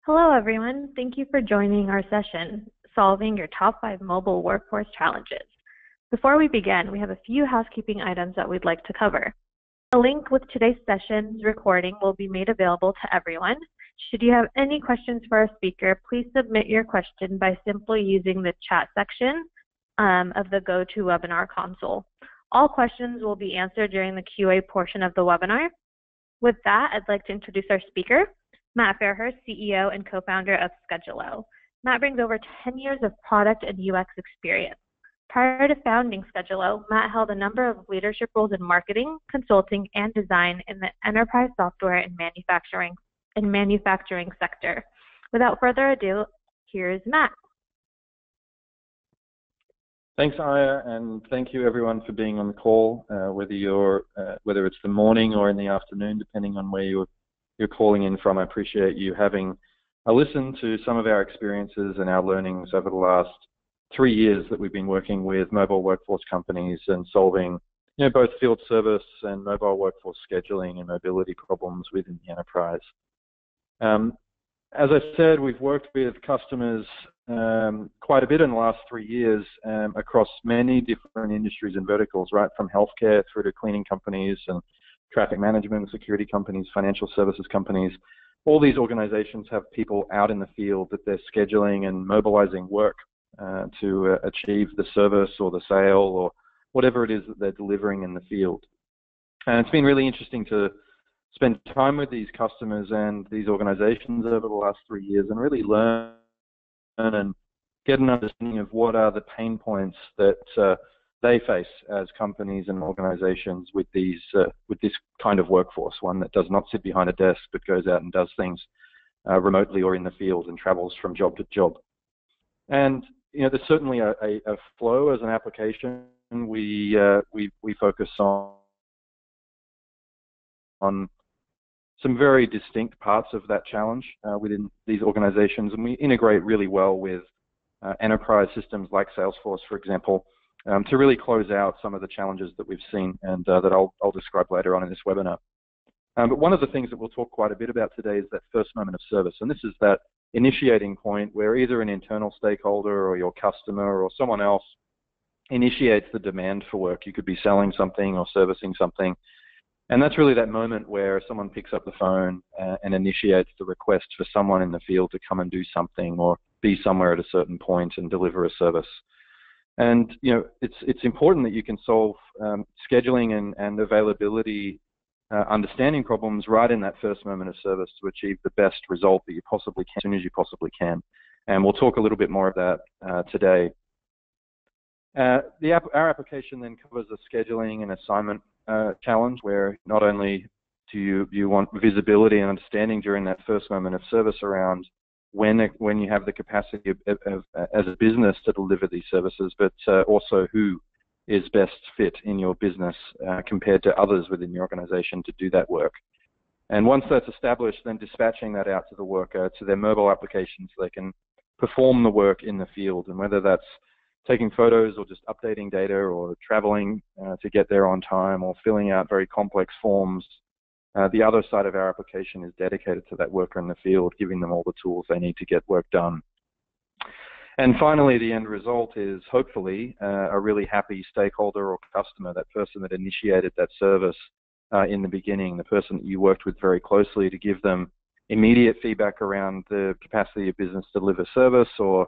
Hello, everyone. Thank you for joining our session, Solving Your Top 5 Mobile Workforce Challenges. Before we begin, we have a few housekeeping items that we'd like to cover. A link with today's session's recording will be made available to everyone. Should you have any questions for our speaker, please submit your question by simply using the chat section of the GoToWebinar console. All questions will be answered during the QA portion of the webinar. With that, I'd like to introduce our speaker, Matt Fairhurst, CEO and co-founder of Schedulo. Matt brings over 10 years of product and UX experience. Prior to founding Schedulo, Matt held a number of leadership roles in marketing, consulting, and design in the enterprise software and manufacturing sector. Without further ado, here's Matt. Thanks, Aya, and thank you everyone for being on the call, whether it's the morning or in the afternoon, depending on where you're calling in from. I appreciate you having a listen to some of our experiences and our learnings over the last 3 years that we've been working with mobile workforce companies and solving, both field service and mobile workforce scheduling and mobility problems within the enterprise. As I said, we've worked with customers quite a bit in the last 3 years across many different industries and verticals, right from healthcare through to cleaning companies and traffic management, security companies, financial services companies. All these organizations have people out in the field that they're scheduling and mobilizing work to achieve the service or the sale or whatever it is that they're delivering in the field. And it's been really interesting to spend time with these customers and these organizations over the last 3 years and really learn and get an understanding of what are the pain points that they face as companies and organizations with this kind of workforce, one that does not sit behind a desk but goes out and does things remotely or in the field and travels from job to job. And there's certainly a flow as an application. We focus on some very distinct parts of that challenge within these organizations, and we integrate really well with enterprise systems like Salesforce, for example, to really close out some of the challenges that we've seen and that I'll describe later on in this webinar. But one of the things that we'll talk quite a bit about today is that first moment of service, and this is that initiating point where either an internal stakeholder or your customer or someone else initiates the demand for work. You could be selling something or servicing something, and that's really that moment where someone picks up the phone and initiates the request for someone in the field to come and do something or be somewhere at a certain point and deliver a service. And it's important that you can solve scheduling and availability understanding problems right in that first moment of service to achieve the best result that you possibly can, as soon as you possibly can. And we'll talk a little bit more of that today. Our application then covers a scheduling and assignment challenge where not only do you want visibility and understanding during that first moment of service around when you have the capacity as a business to deliver these services, but also who is best fit in your business compared to others within the organization to do that work. And once that's established, then dispatching that out to the worker, to their mobile applications so they can perform the work in the field, and whether that's taking photos or just updating data or traveling to get there on time or filling out very complex forms. The other side of our application is dedicated to that worker in the field, giving them all the tools they need to get work done. And finally, the end result is hopefully a really happy stakeholder or customer, that person that initiated that service in the beginning, the person that you worked with very closely to give them immediate feedback around the capacity of business to deliver service or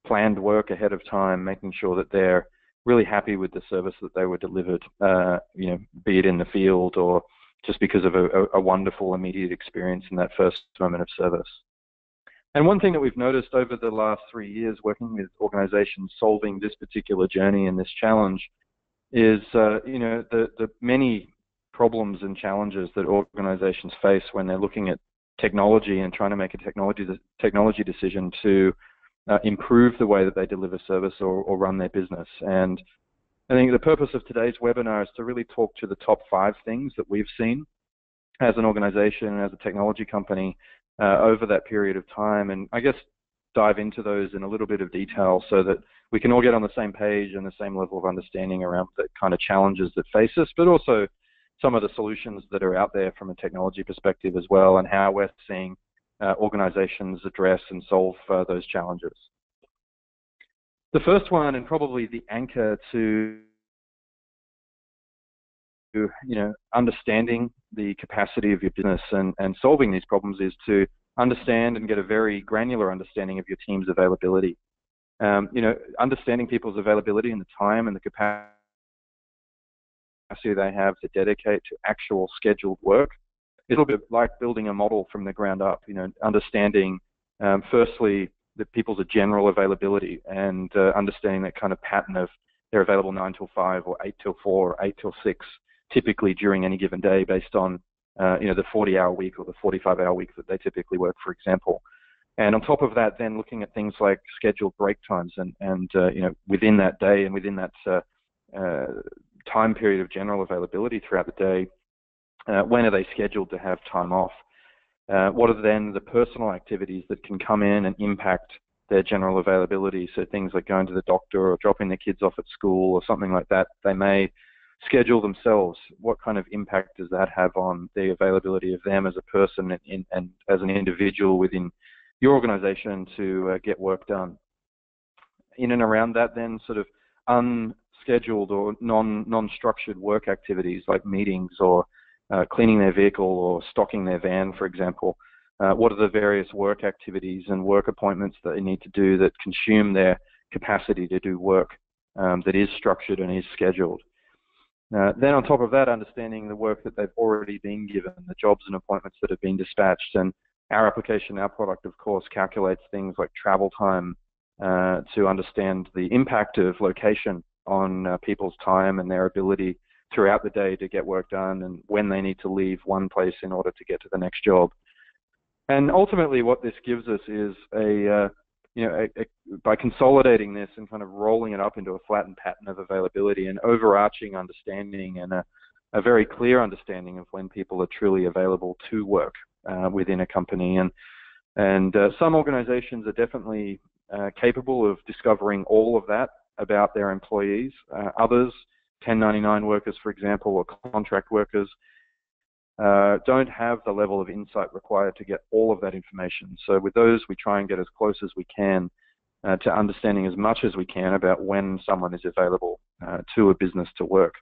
planned work ahead of time, making sure that they're really happy with the service that they were delivered, be it in the field or just because of a wonderful immediate experience in that first moment of service. And one thing that we've noticed over the last 3 years working with organizations solving this particular journey and this challenge is, the many problems and challenges that organizations face when they're looking at technology and trying to make a technology decision to improve the way that they deliver service or run their business. And I think the purpose of today's webinar is to really talk to the top 5 things that we've seen as an organization and as a technology company over that period of time, and I guess dive into those in a little bit of detail so that we can all get on the same page and the same level of understanding around the kind of challenges that face us, but also some of the solutions that are out there from a technology perspective as well, and how we're seeing organizations address and solve those challenges. The first one, and probably the anchor to understanding the capacity of your business and solving these problems, is to understand and get a very granular understanding of your team's availability. Understanding people's availability and the time and the capacity they have to dedicate to actual scheduled work is a little bit like building a model from the ground up. Understanding firstly that people's general availability and understanding that kind of pattern of they're available 9 till 5 or 8 till 4 or 8 till 6, typically during any given day based on the 40-hour week or the 45-hour week that they typically work, for example. And on top of that, then looking at things like scheduled break times and within that day and within that time period of general availability throughout the day, when are they scheduled to have time off? What are then the personal activities that can come in and impact their general availability? So things like going to the doctor or dropping their kids off at school or something like that, they may schedule themselves. What kind of impact does that have on the availability of them as a person and as an individual within your organization to get work done? In and around that, then sort of unscheduled or non-structured work activities like meetings or cleaning their vehicle or stocking their van, for example. What are the various work activities and work appointments that they need to do that consume their capacity to do work that is structured and is scheduled? Then on top of that, understanding the work that they've already been given, the jobs and appointments that have been dispatched. And our application, our product, of course, calculates things like travel time to understand the impact of location on people's time and their ability throughout the day to get work done and when they need to leave one place in order to get to the next job. And ultimately what this gives us is by consolidating this and kind of rolling it up into a flattened pattern of availability, an overarching understanding and a very clear understanding of when people are truly available to work within a company. And some organizations are definitely capable of discovering all of that about their employees. Others, 1099 workers, for example, or contract workers, don't have the level of insight required to get all of that information. So with those, we try and get as close as we can to understanding as much as we can about when someone is available to a business to work.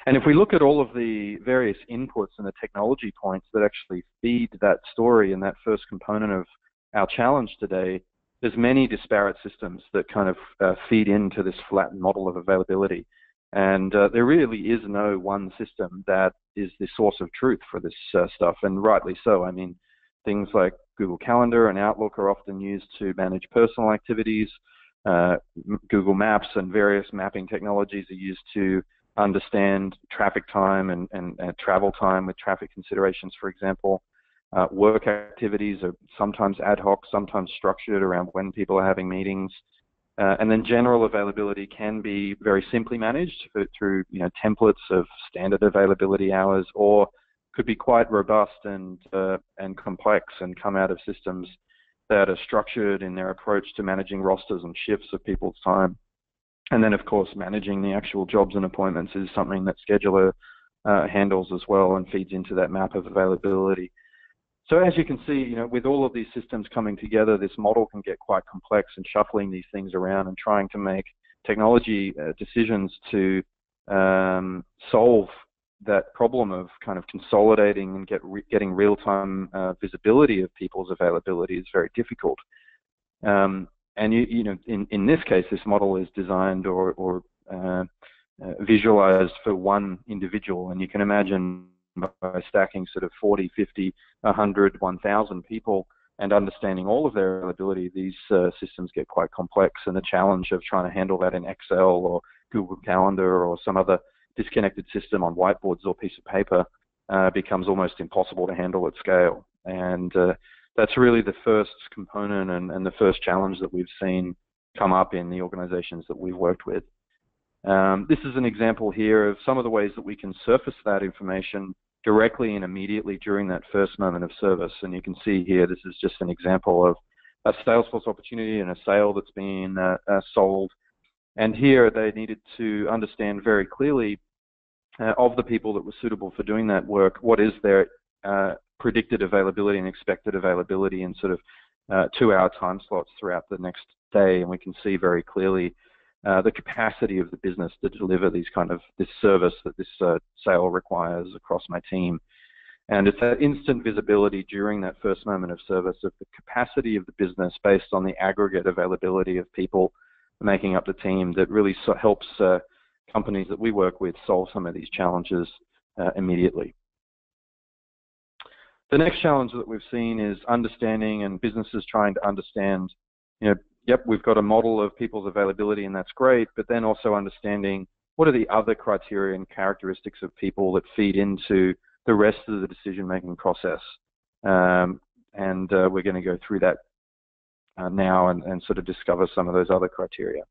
And if we look at all of the various inputs and the technology points that actually feed that story and that first component of our challenge today, there's many disparate systems that kind of feed into this flattened model of availability. And there really is no one system that is the source of truth for this stuff, and rightly so. I mean, things like Google Calendar and Outlook are often used to manage personal activities. Google Maps and various mapping technologies are used to understand traffic time and travel time with traffic considerations, for example. Work activities are sometimes ad hoc, sometimes structured around when people are having meetings. And then general availability can be very simply managed through templates of standard availability hours, or could be quite robust and complex and come out of systems that are structured in their approach to managing rosters and shifts of people's time. And then, of course, managing the actual jobs and appointments is something that Scheduler handles as well and feeds into that map of availability. So as you can see, with all of these systems coming together, this model can get quite complex, and shuffling these things around and trying to make technology decisions to solve that problem of kind of consolidating and getting real-time visibility of people's availability is very difficult. And in this case, this model is designed or visualized for one individual, and you can imagine by stacking sort of 40, 50, 100, 1,000 people and understanding all of their availability, these systems get quite complex, and the challenge of trying to handle that in Excel or Google Calendar or some other disconnected system on whiteboards or piece of paper becomes almost impossible to handle at scale. And that's really the first component and the first challenge that we've seen come up in the organizations that we've worked with. This is an example here of some of the ways that we can surface that information directly and immediately during that first moment of service. And you can see here, this is just an example of a Salesforce opportunity and a sale that's been sold. And here they needed to understand very clearly of the people that were suitable for doing that work, what is their predicted availability and expected availability in sort of 2-hour time slots throughout the next day, and we can see very clearly the capacity of the business to deliver this service that this sale requires across my team. And it's that instant visibility during that first moment of service of the capacity of the business based on the aggregate availability of people making up the team that really helps companies that we work with solve some of these challenges immediately. The next challenge that we've seen is understanding, and businesses trying to understand, yep, we've got a model of people's availability and that's great, but then also understanding what are the other criteria and characteristics of people that feed into the rest of the decision-making process. And we're going to go through that now and sort of discover some of those other criteria.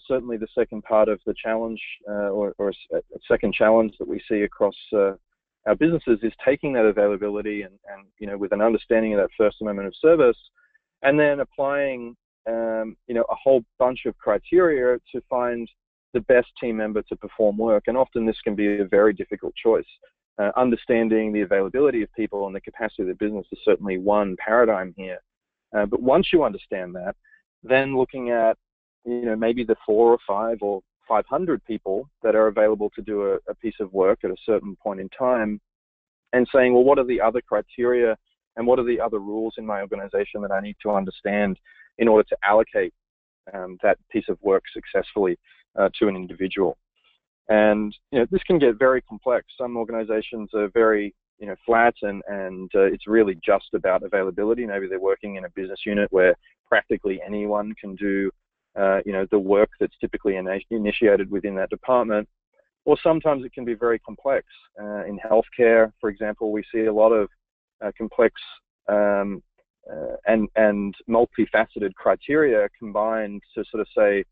Certainly the second part of the challenge, or a second challenge that we see across our businesses, is taking that availability and with an understanding of that first moment of service, and then applying a whole bunch of criteria to find the best team member to perform work. And often this can be a very difficult choice. Understanding the availability of people and the capacity of the business is certainly one paradigm here. But once you understand that, then looking at maybe the 4 or 5 or 500 people that are available to do a piece of work at a certain point in time, and saying, well, what are the other criteria and what are the other rules in my organization that I need to understand in order to allocate that piece of work successfully to an individual. And this can get very complex. Some organizations are very flat and it's really just about availability. Maybe they're working in a business unit where practically anyone can do the work that's typically initiated within that department. Or sometimes it can be very complex. In healthcare, for example, we see a lot of complex and multifaceted criteria combined to sort of say,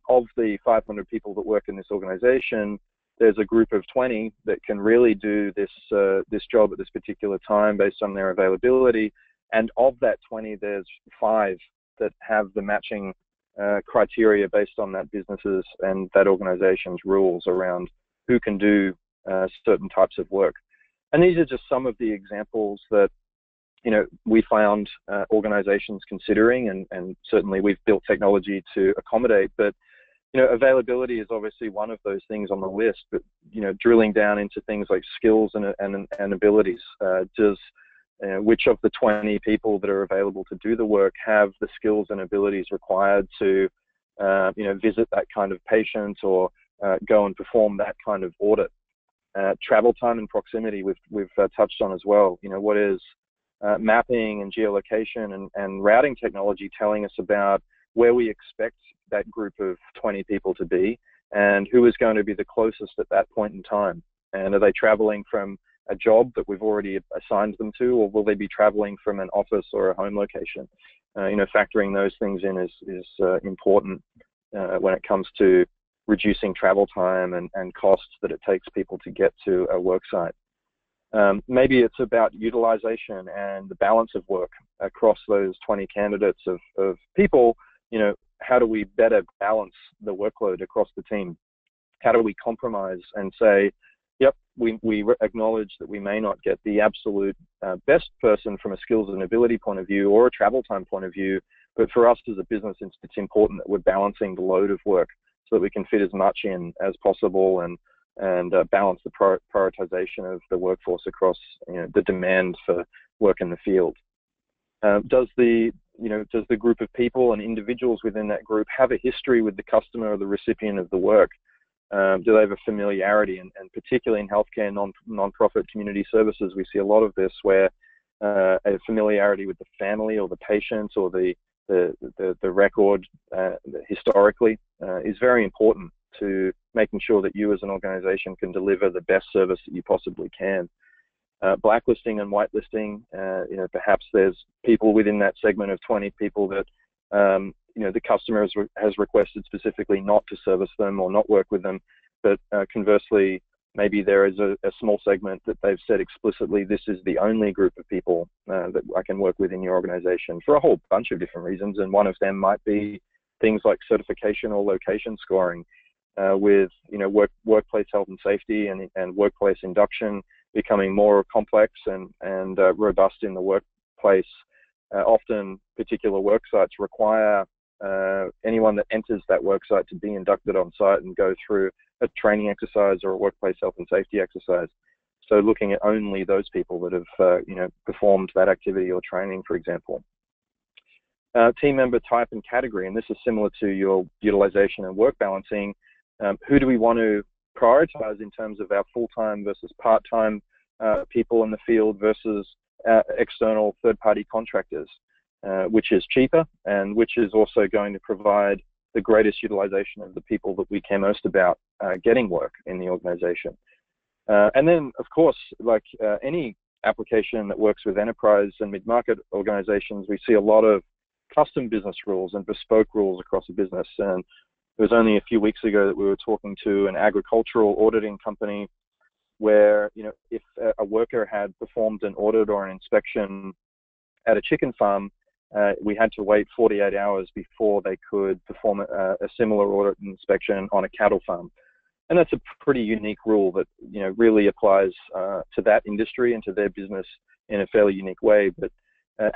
of the 500 people that work in this organization, there's a group of 20 that can really do this job at this particular time based on their availability, and of that 20, there's 5 that have the matching criteria based on that business's and that organization's rules around who can do certain types of work. And these are just some of the examples that we found organizations considering, and certainly we've built technology to accommodate. But availability is obviously one of those things on the list. But drilling down into things like skills and abilities, which of the 20 people that are available to do the work have the skills and abilities required to visit that kind of patient or go and perform that kind of audit. Travel time and proximity we've touched on as well. What is mapping and geolocation and routing technology telling us about where we expect that group of 20 people to be and who is going to be the closest at that point in time? And are they traveling from a job that we've already assigned them to, or will they be traveling from an office or a home location? Factoring those things in is important when it comes to reducing travel time and costs that it takes people to get to a work site. Maybe it's about utilization and the balance of work across those 20 candidates of people. How do we better balance the workload across the team? How do we compromise and say, yep, we acknowledge that we may not get the absolute best person from a skills and ability point of view or a travel time point of view, but for us as a business, it's important that we're balancing the load of work so that we can fit as much in as possible and balance the prioritization of the workforce across the demand for work in the field. Does the group of people and individuals within that group have a history with the customer or the recipient of the work? Do they have a familiarity? And particularly in healthcare and non-profit community services, we see a lot of this where a familiarity with the family or the patient or the record historically is very important to making sure that you as an organization can deliver the best service that you possibly can. Blacklisting and whitelisting, perhaps there's people within that segment of 20 people that the customer has requested specifically not to service them or not work with them, but conversely, maybe there is a small segment that they've said explicitly, this is the only group of people that I can work with in your organization for a whole bunch of different reasons, and one of them might be things like certification or location scoring, with workplace health and safety and workplace induction becoming more complex and robust in the workplace. Often particular work sites require anyone that enters that work site to be inducted on site and go through a training exercise or a workplace health and safety exercise. So looking at only those people that have performed that activity or training, for example. Team member type and category, and this is similar to your utilization and work balancing. Who do we want to prioritize in terms of our full-time versus part-time people in the field versus external third-party contractors, which is cheaper and which is also going to provide the greatest utilization of the people that we care most about getting work in the organization. And then, of course, like any application that works with enterprise and mid-market organizations, we see a lot of custom business rules and bespoke rules across a business. And it was only a few weeks ago that we were talking to an agricultural auditing company where, if a worker had performed an audit or an inspection at a chicken farm, we had to wait 48 hours before they could perform a similar audit and inspection on a cattle farm. And that's a pretty unique rule that, really applies to that industry and to their business in a fairly unique way. But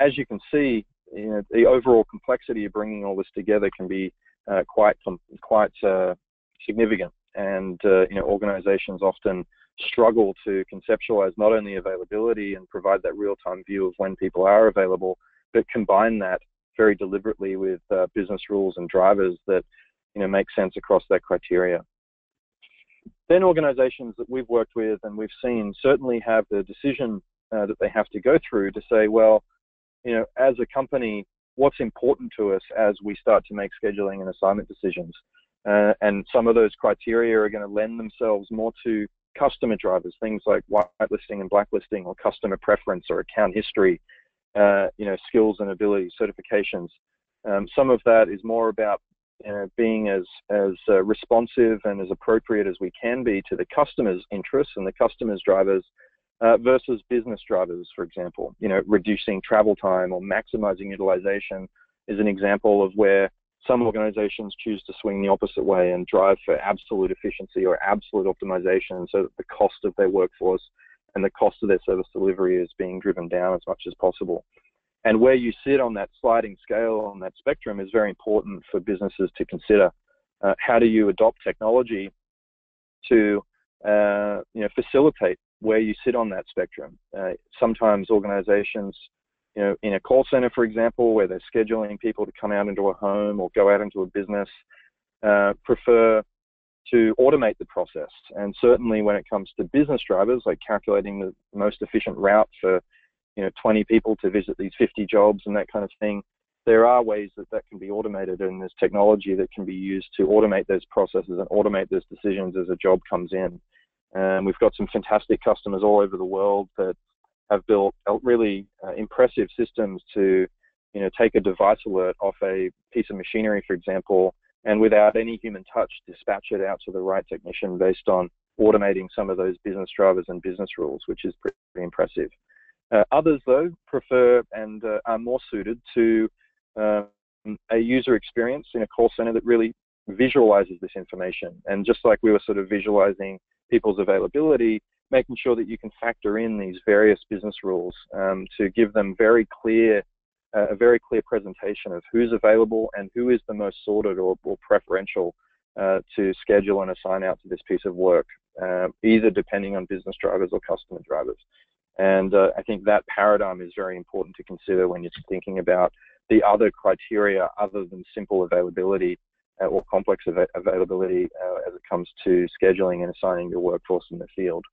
as you can see, the overall complexity of bringing all this together can be quite significant. And, organizations often struggle to conceptualize not only availability and provide that real-time view of when people are available, but combine that very deliberately with business rules and drivers that, make sense across that criteria. Then organizations that we've worked with and we've seen certainly have the decision that they have to go through to say, well, as a company, what's important to us as we start to make scheduling and assignment decisions? And some of those criteria are going to lend themselves more to customer drivers, things like whitelisting and blacklisting, or customer preference or account history, skills and abilities, certifications. Some of that is more about being as responsive and as appropriate as we can be to the customer's interests and the customer's drivers versus business drivers, for example. Reducing travel time or maximizing utilization is an example of where some organizations choose to swing the opposite way and drive for absolute efficiency or absolute optimization so that the cost of their workforce and the cost of their service delivery is being driven down as much as possible. And where you sit on that sliding scale, on that spectrum, is very important for businesses to consider. How do you adopt technology to facilitate where you sit on that spectrum? Sometimes organizations, in a call center, for example, where they're scheduling people to come out into a home or go out into a business, prefer to automate the process. And certainly when it comes to business drivers, like calculating the most efficient route for 20 people to visit these 50 jobs and that kind of thing, there are ways that can be automated, and there's technology that can be used to automate those processes and automate those decisions as a job comes in. And we've got some fantastic customers all over the world that have built really impressive systems to take a device alert off a piece of machinery, for example, and without any human touch, dispatch it out to the right technician based on automating some of those business drivers and business rules, which is pretty impressive. Others, though, prefer and are more suited to a user experience in a call center that really visualizes this information. And just like we were sort of visualizing people's availability, making sure that you can factor in these various business rules to give them a very clear presentation of who's available and who is the most sorted or preferential to schedule and assign out to this piece of work, either depending on business drivers or customer drivers. And I think that paradigm is very important to consider when you're thinking about the other criteria other than simple availability or complex availability as it comes to scheduling and assigning your workforce in the field.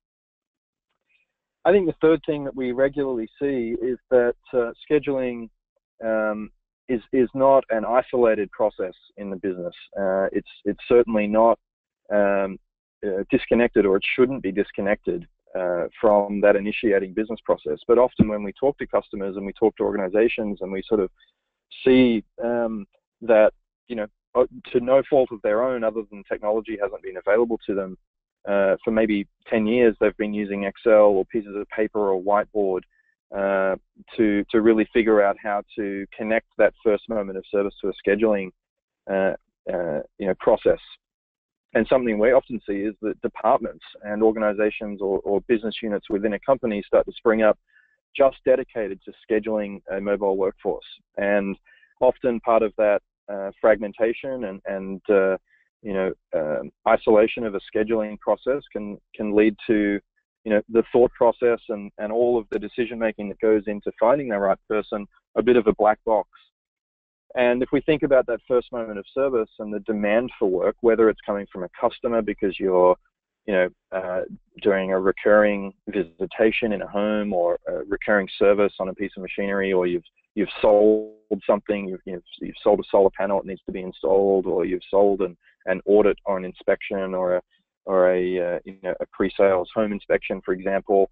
I think the third thing that we regularly see is that scheduling is not an isolated process in the business. It's certainly not disconnected, or it shouldn't be disconnected from that initiating business process. But often when we talk to customers and we talk to organizations and we sort of see that, to no fault of their own, other than technology hasn't been available to them, for maybe 10 years they've been using Excel or pieces of paper or whiteboard to really figure out how to connect that first moment of service to a scheduling process. And something we often see is that departments and organizations or business units within a company start to spring up just dedicated to scheduling a mobile workforce. And often part of that fragmentation and isolation of a scheduling process can lead to the thought process and all of the decision making that goes into finding the right person a bit of a black box. And if we think about that first moment of service and the demand for work, whether it's coming from a customer because you're doing a recurring visitation in a home or a recurring service on a piece of machinery, or you've sold something, you've sold a solar panel that needs to be installed, or you've sold an audit or an inspection or a pre-sales home inspection, for example,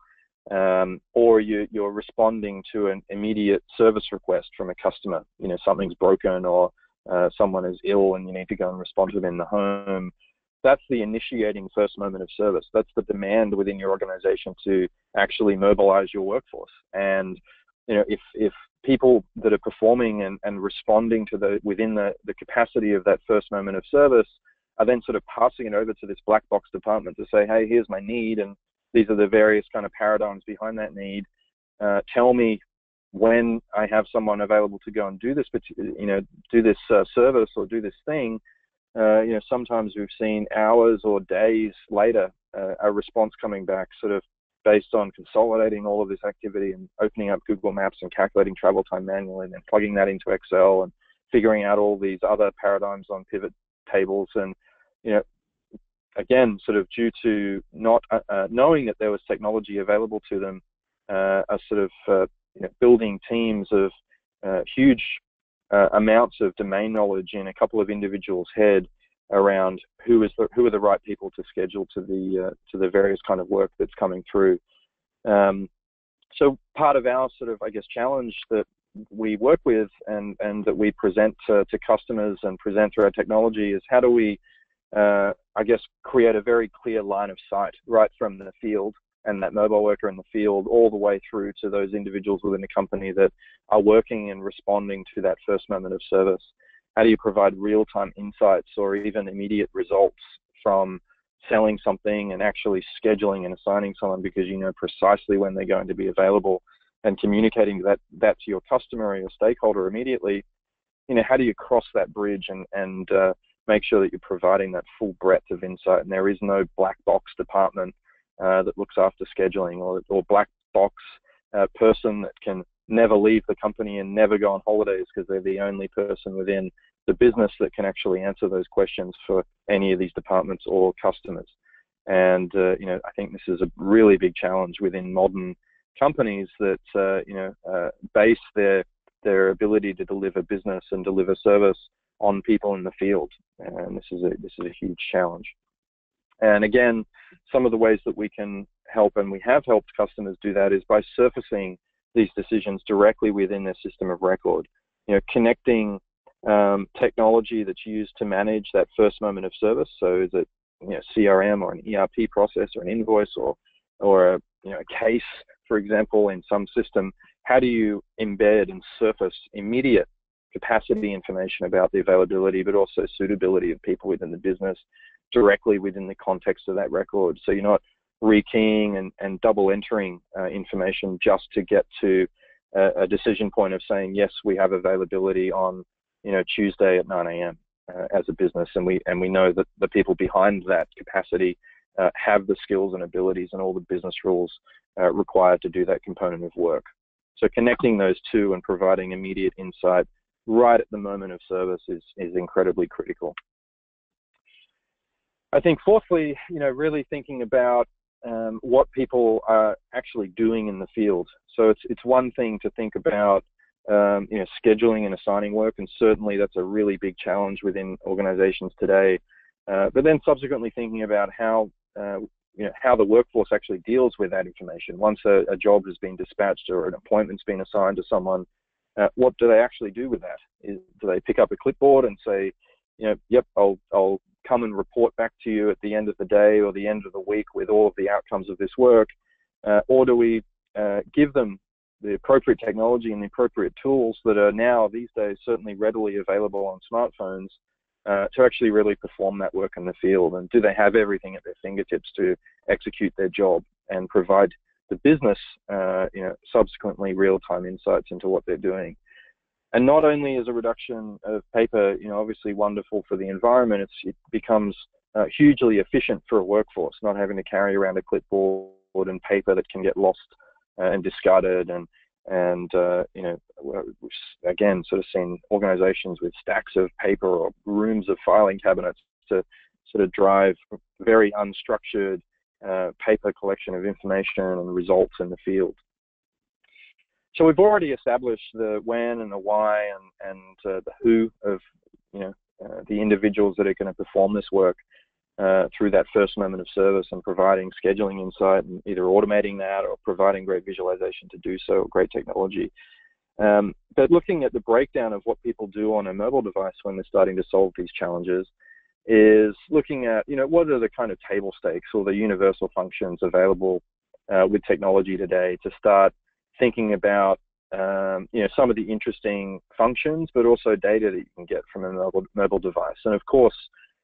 or you're responding to an immediate service request from a customer. Something's broken or someone is ill and you need to go and respond to them in the home. That's the initiating first moment of service. That's the demand within your organization to actually mobilize your workforce. And if people that are performing and responding to within the capacity of that first moment of service are then sort of passing it over to this black box department to say, hey, here's my need, and these are the various kind of paradigms behind that need. Tell me when I have someone available to go and do this, service or do this thing. Sometimes we've seen hours or days later a response coming back, sort of based on consolidating all of this activity and opening up Google Maps and calculating travel time manually, and then plugging that into Excel and figuring out all these other paradigms on pivot tables. And again, sort of due to not knowing that there was technology available to them, are sort of building teams of huge amounts of domain knowledge in a couple of individuals' head around who are the right people to schedule to the various kind of work that's coming through. So part of our sort of, I guess, challenge that we work with and that we present to customers and present through our technology is how do we, create a very clear line of sight right from the field and that mobile worker in the field all the way through to those individuals within the company that are working and responding to that first moment of service. How do you provide real-time insights or even immediate results from selling something and actually scheduling and assigning someone because you know precisely when they're going to be available, and communicating that to your customer or your stakeholder immediately? How do you cross that bridge and make sure that you're providing that full breadth of insight, and there is no black box department that looks after scheduling, or black box person that can never leave the company and never go on holidays because they're the only person within the business that can actually answer those questions for any of these departments or customers. And I think this is a really big challenge within modern companies that base their ability to deliver business and deliver service on people in the field, and this is a huge challenge. And again, some of the ways that we can help, and we have helped customers do that, is by surfacing these decisions directly within their system of record. Connecting technology that's used to manage that first moment of service. So is it CRM or an ERP process or an invoice or a case, for example, in some system? How do you embed and surface immediate capacity information about the availability, but also suitability of people within the business directly within the context of that record? So you're not rekeying and double entering information just to get to a decision point of saying, yes, we have availability on Tuesday at 9 a.m. As a business, and we know that the people behind that capacity have the skills and abilities and all the business rules required to do that component of work. So connecting those two and providing immediate insight right at the moment of service is incredibly critical. I think fourthly, really thinking about what people are actually doing in the field. So it's one thing to think about scheduling and assigning work, and certainly that's a really big challenge within organizations today. But then subsequently thinking about how the workforce actually deals with that information. Once a job has been dispatched or an appointment's been assigned to someone, what do they actually do with that? Do they pick up a clipboard and say, yep, I'll come and report back to you at the end of the day or the end of the week with all of the outcomes of this work? Or do we give them the appropriate technology and the appropriate tools that are now, these days, certainly readily available on smartphones to actually really perform that work in the field? And do they have everything at their fingertips to execute their job and provide the business, subsequently real-time insights into what they're doing? And not only is a reduction of paper, obviously wonderful for the environment, it becomes hugely efficient for a workforce, not having to carry around a clipboard and paper that can get lost and discarded. And we've again sort of seen organizations with stacks of paper or rooms of filing cabinets to sort of drive very unstructured paper collection of information and results in the field. So we've already established the when and the why and the who of the individuals that are going to perform this work through that first moment of service, and providing scheduling insight and either automating that or providing great visualization to do so, great technology. But looking at the breakdown of what people do on a mobile device when they're starting to solve these challenges is looking at, what are the kind of table stakes or the universal functions available with technology today to start thinking about, some of the interesting functions, but also data that you can get from a mobile device. And of course,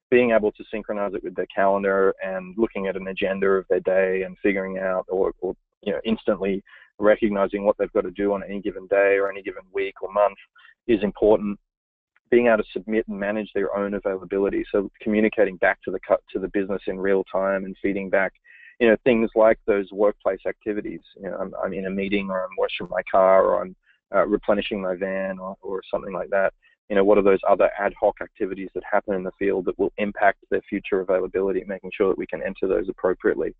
being able to synchronize it with their calendar and looking at an agenda of their day and figuring out or instantly recognizing what they've got to do on any given day or any given week or month is important. Being able to submit and manage their own availability, so communicating back to the business in real time and feeding back, things like those workplace activities. I'm in a meeting, or I'm washing my car, or I'm replenishing my van, or something like that. What are those other ad hoc activities that happen in the field that will impact their future availability, making sure that we can enter those appropriately.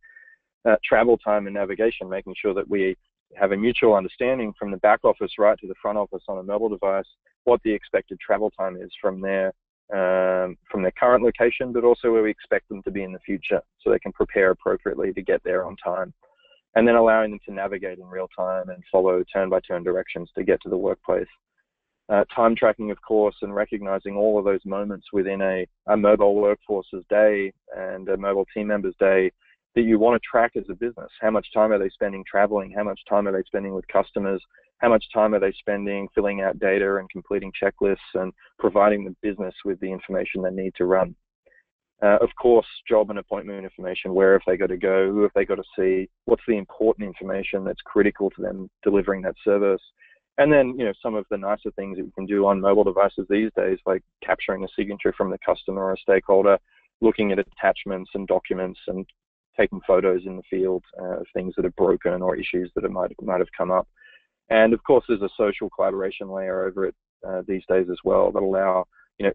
Travel time and navigation, making sure that we have a mutual understanding from the back office right to the front office on a mobile device, what the expected travel time is from their current location, but also where we expect them to be in the future, so they can prepare appropriately to get there on time. And then allowing them to navigate in real time and follow turn-by-turn directions to get to the workplace. Time tracking, of course, and recognizing all of those moments within a mobile workforce's day and a mobile team member's day that you want to track as a business. How much time are they spending traveling? How much time are they spending with customers? How much time are they spending filling out data and completing checklists and providing the business with the information they need to run? Of course, job and appointment information. Where have they got to go? Who have they got to see? What's the important information that's critical to them delivering that service? And then, some of the nicer things that you can do on mobile devices these days, like capturing a signature from the customer or a stakeholder, looking at attachments and documents, and taking photos in the field of things that are broken or issues that might have come up. And of course, there's a social collaboration layer over it these days as well that allow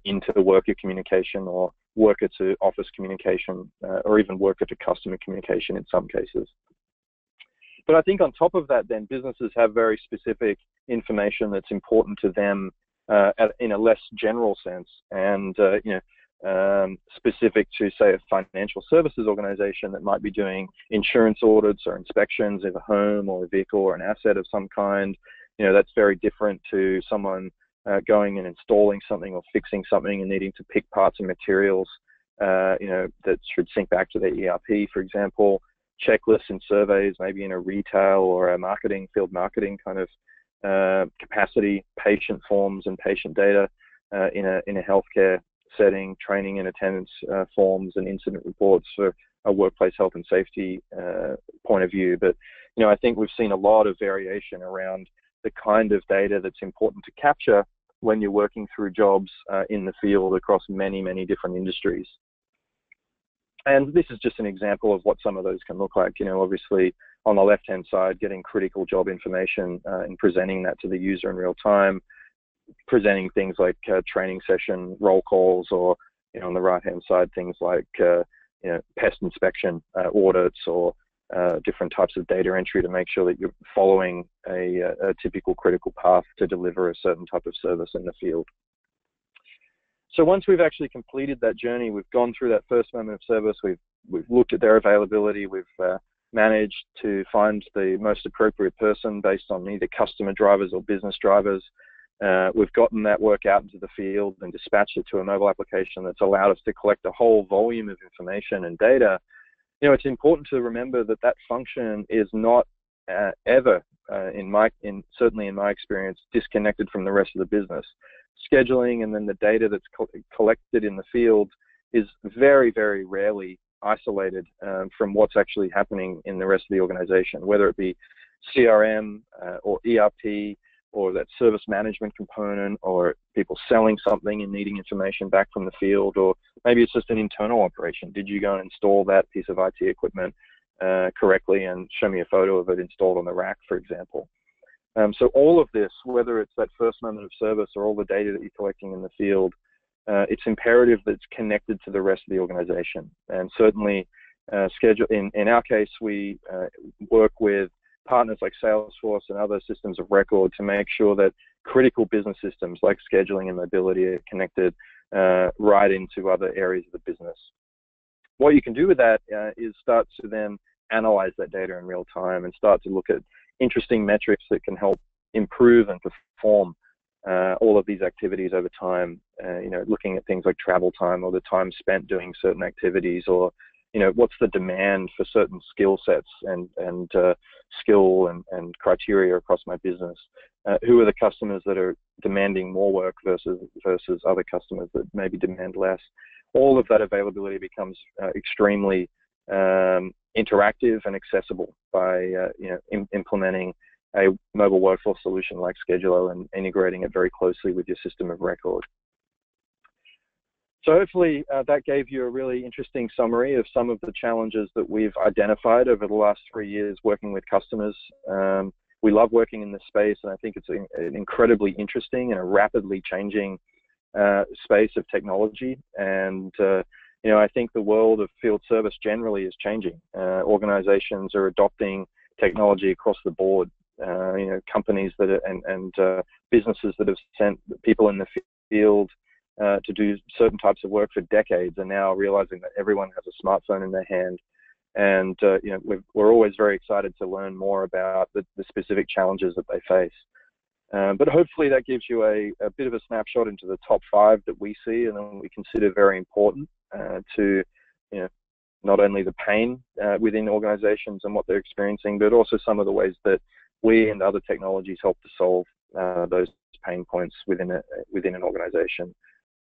inter-worker communication or worker to office communication, or even worker to customer communication in some cases. But I think on top of that, then businesses have very specific information that's important to them in a less general sense, and specific to, say, a financial services organization that might be doing insurance audits or inspections of a home or a vehicle or an asset of some kind. That's very different to someone going and installing something or fixing something and needing to pick parts and materials, that should sync back to their ERP, for example. Checklists and surveys, maybe in a retail or a field marketing kind of capacity, patient forms and patient data in a healthcare setting, training and attendance forms and incident reports for a workplace health and safety point of view. But I think we've seen a lot of variation around the kind of data that's important to capture when you're working through jobs in the field across many, many different industries. And this is just an example of what some of those can look like. Obviously on the left-hand side, getting critical job information and presenting that to the user in real time, presenting things like training session roll calls, or on the right-hand side, things like pest inspection audits, or different types of data entry to make sure that you're following a typical critical path to deliver a certain type of service in the field. So once we've actually completed that journey, we've gone through that first moment of service, we've looked at their availability, we've managed to find the most appropriate person based on either customer drivers or business drivers. We've gotten that work out into the field and dispatched it to a mobile application that's allowed us to collect a whole volume of information and data. It's important to remember that function is not ever, certainly in my experience, disconnected from the rest of the business. scheduling and then the data that's collected in the field is very, very rarely isolated from what's actually happening in the rest of the organization, whether it be CRM or ERP or that service management component, or people selling something and needing information back from the field, or maybe it's just an internal operation. Did you go and install that piece of IT equipment correctly and show me a photo of it installed on the rack, for example? So all of this, whether it's that first moment of service or all the data that you're collecting in the field, it's imperative that it's connected to the rest of the organization. And certainly, in our case, we work with partners like Salesforce and other systems of record to make sure that critical business systems like scheduling and mobility are connected right into other areas of the business. What you can do with that is start to then analyze that data in real time and start to look at interesting metrics that can help improve and perform all of these activities over time. Looking at things like travel time or the time spent doing certain activities, or what's the demand for certain skill sets and skill and criteria across my business. Who are the customers that are demanding more work versus other customers that maybe demand less? All of that availability becomes extremely interactive and accessible by implementing a mobile workforce solution like Schedulo and integrating it very closely with your system of record. So hopefully that gave you a really interesting summary of some of the challenges that we've identified over the last 3 years working with customers. We love working in this space, and I think it's an incredibly interesting and a rapidly changing space of technology. And I think the world of field service generally is changing. Organizations are adopting technology across the board. Companies that and businesses that have sent people in the field to do certain types of work for decades are now realizing that everyone has a smartphone in their hand. And we're always very excited to learn more about the specific challenges that they face. But hopefully that gives you a bit of a snapshot into the top 5 that we see and then we consider very important to not only the pain within organizations and what they're experiencing, but also some of the ways that we and other technologies help to solve those pain points within an organization.